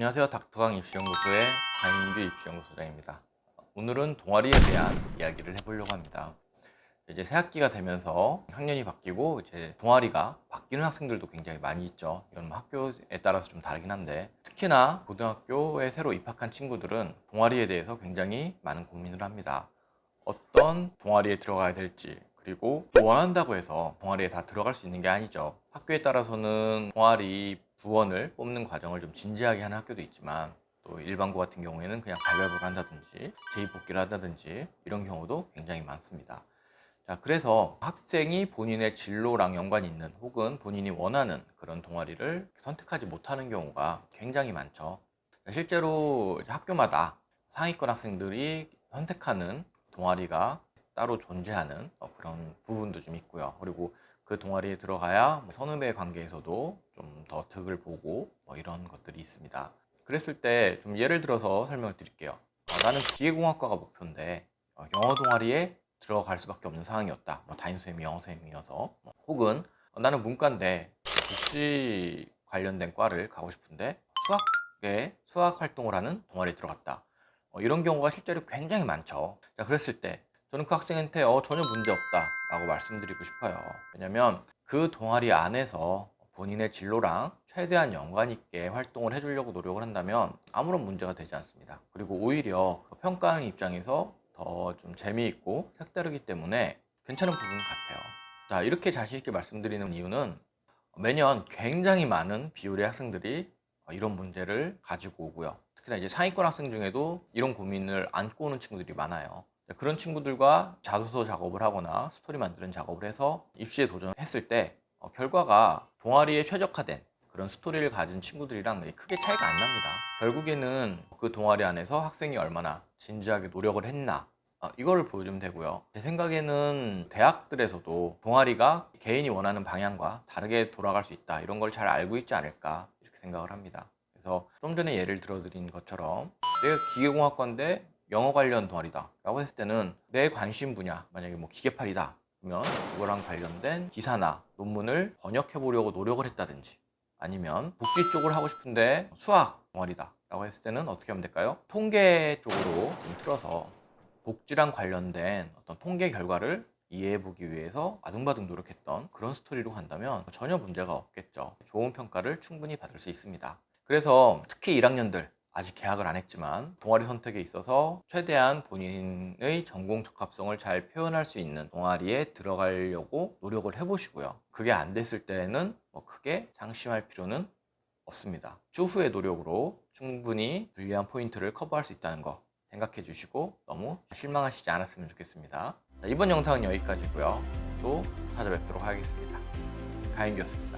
안녕하세요. 닥터강 입시연구소의 강인규 입시연구소장입니다. 오늘은 동아리에 대한 이야기를 해보려고 합니다. 이제 새학기가 되면서 학년이 바뀌고 이제 동아리가 바뀌는 학생들도 굉장히 많이 있죠. 이건 학교에 따라서 좀 다르긴 한데, 특히나 고등학교에 새로 입학한 친구들은 동아리에 대해서 굉장히 많은 고민을 합니다. 어떤 동아리에 들어가야 될지, 그리고 또 원한다고 해서 동아리에 다 들어갈 수 있는 게 아니죠. 학교에 따라서는 동아리 부원을 뽑는 과정을 좀 진지하게 하는 학교도 있지만, 또 일반고 같은 경우에는 그냥 가위바위보를 한다든지 재입복귀를 한다든지 이런 경우도 굉장히 많습니다. 자, 그래서 학생이 본인의 진로랑 연관이 있는 혹은 본인이 원하는 그런 동아리를 선택하지 못하는 경우가 굉장히 많죠. 실제로 이제 학교마다 상위권 학생들이 선택하는 동아리가 따로 존재하는 그런 부분도 좀 있고요. 그리고 그 동아리에 들어가야 선후배 관계에서도 좀 더 득을 보고 이런 것들이 있습니다. 그랬을 때 좀 예를 들어서 설명을 드릴게요. 나는 기계공학과가 목표인데 영어 동아리에 들어갈 수밖에 없는 상황이었다. 담임선생님이 영어 선생님이어서 혹은 나는 문과인데 복지 관련된 과를 가고 싶은데 수학 활동을 하는 동아리에 들어갔다. 이런 경우가 실제로 굉장히 많죠. 자, 그랬을 때 저는 그 학생한테 전혀 문제 없다 라고 말씀드리고 싶어요. 왜냐면 그 동아리 안에서 본인의 진로랑 최대한 연관 있게 활동을 해주려고 노력을 한다면 아무런 문제가 되지 않습니다. 그리고 오히려 평가하는 입장에서 더 좀 재미있고 색다르기 때문에 괜찮은 부분 같아요. 자, 이렇게 자신 있게 말씀드리는 이유는 매년 굉장히 많은 비율의 학생들이 이런 문제를 가지고 오고요. 특히나 이제 상위권 학생 중에도 이런 고민을 안고 오는 친구들이 많아요. 그런 친구들과 자소서 작업을 하거나 스토리 만드는 작업을 해서 입시에 도전했을 때 결과가 동아리에 최적화된 그런 스토리를 가진 친구들이랑 크게 차이가 안 납니다. 결국에는 그 동아리 안에서 학생이 얼마나 진지하게 노력을 했나 이거를 보여주면 되고요. 제 생각에는 대학들에서도 동아리가 개인이 원하는 방향과 다르게 돌아갈 수 있다 이런 걸 잘 알고 있지 않을까 이렇게 생각을 합니다. 그래서 좀 전에 예를 들어드린 것처럼 내가 기계공학과인데 영어 관련 동아리다 라고 했을 때는 내 관심 분야 만약에 기계팔이다 그러면 그거랑 관련된 기사나 논문을 번역해 보려고 노력을 했다든지, 아니면 복지 쪽을 하고 싶은데 수학 동아리다 라고 했을 때는 어떻게 하면 될까요? 통계 쪽으로 좀 틀어서 복지랑 관련된 어떤 통계 결과를 이해해 보기 위해서 아등바등 노력했던 그런 스토리로 간다면 전혀 문제가 없겠죠. 좋은 평가를 충분히 받을 수 있습니다. 그래서 특히 1학년들 아직 개학을 안 했지만 동아리 선택에 있어서 최대한 본인의 전공 적합성을 잘 표현할 수 있는 동아리에 들어가려고 노력을 해보시고요. 그게 안 됐을 때는 크게 상심할 필요는 없습니다. 추후의 노력으로 충분히 불리한 포인트를 커버할 수 있다는 거 생각해 주시고 너무 실망하시지 않았으면 좋겠습니다. 자, 이번 영상은 여기까지고요. 또 찾아뵙도록 하겠습니다. 가인규였습니다.